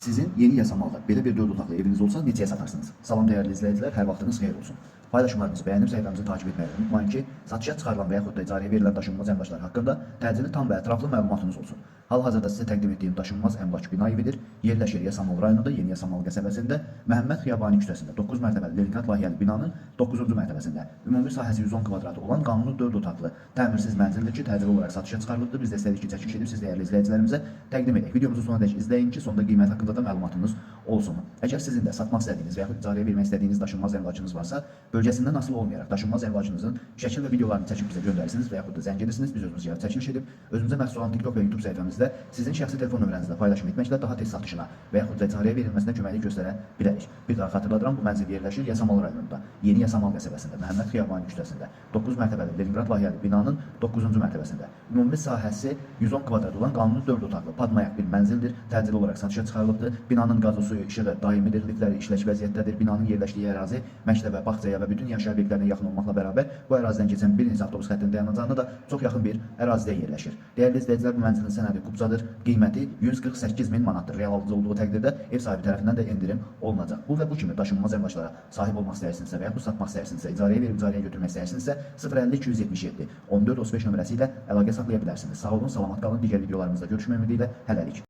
Sizin yeni yasamalda belə bir 4 otaqlı eviniz olsa neçəyə satarsınız? Salam dəyərli izləyicilər, hər vaxtınız xeyir olsun. Paylaşımlarımızı bəyənib səhifəmizi takip etməyi unutmayın ki, satışa çıxarılan və yaxud da icarəyə verilən daşınmaz əmlaklar haqqında təcili tam və ətraflı məlumatınız olsun. Hal-hazırda sizə təqdim etdiyim daşınmaz əmlak bina evidir. Yerləşir Yasamal rayonunda, Yeni Yasamal qəsəbəsində, Məhəmməd Xiyabani küçəsində 9 mərtəbəli Leningrad layihəli binanın 9-cu mərtəbəsində. Ümumi sahəsi 110 kvadrat olan qanuni 4 otaqlı, təmirsiz mənzildir ki, təcili olaraq satışa çıxarılıbdır. Biz də istədik ki, çəkiliş edib siz dəyərli izləyicilərimizə təqdim edək. Videomuzu sonadək izləyin ki, sonda qiymət haqqında da məlumatınız olsun. Əgər sizin də satmaq istədiyiniz və yaxud icarəyə vermək istədiyiniz daşınmaz əmlakınız varsa, bölgəsindən asılı olmayaraq daşınmaz əmlakınızın şəkil və videolarını çəkib bizə göndərirsiniz və yaxud da zəng edirsiniz, biz özümüz gəlib çəkiliş edib, özümüzə məxsus olan TikTok və YouTube səhifəmizdə sizin şəxsi telefon nömrənizlə paylaşım etməklə daha tez satışına və yaxud da icarəyə verilməsinə köməklik göstərə bilərik. Bir daha xatırladıram, bu mənzil yerləşir Yasamal rayonunda, Yeni Yasamal qəsəbəsində, Məhəmməd Xiyabani küçəsində, 9 mərtəbəli Leningrad layihəli binanın 9-cu mərtəbəsində. Ümumi sahəsi 110 kvadrat olan qanuni 4 otaqlı, padmayak bir mənzildir, təcili olaraq satışa çıxarılıbdır. Binanın qazı, suyu, işığı daimidir, liftləri işləş vəziyyətdədir. Binanın yerləşdiyi ərazi məktəbə, bağçaya və bütün yaşayış obyektlərinə yaxın olmaqla bərabər bu ərazidən keçən bir neçə avtobus xəttinin dayanacağına da çox yaxın bir ərazidə yerləşir. Dəyərli izləyicilər, bu mənzilin sənədi qubcadır, qiyməti 148 min manatdır. Real alıcı olduğu təqdirdə ev sahibi tərəfindən də endirim olunacaq. Bu və bu kimi daşınmaz əmlaklara sahib olmaq istəyirsinizsə və yaxud satmaq istəyirsinizsə, icarəyə verib icarəyə götürmək istəyirsinizsə 050 277 14 35 nömrəsi ilə əlaqə saxlaya bilərsiniz. Sağ olun, salamat qalın. Digər videolarımızda görüşmək ümidi ilə hələlik.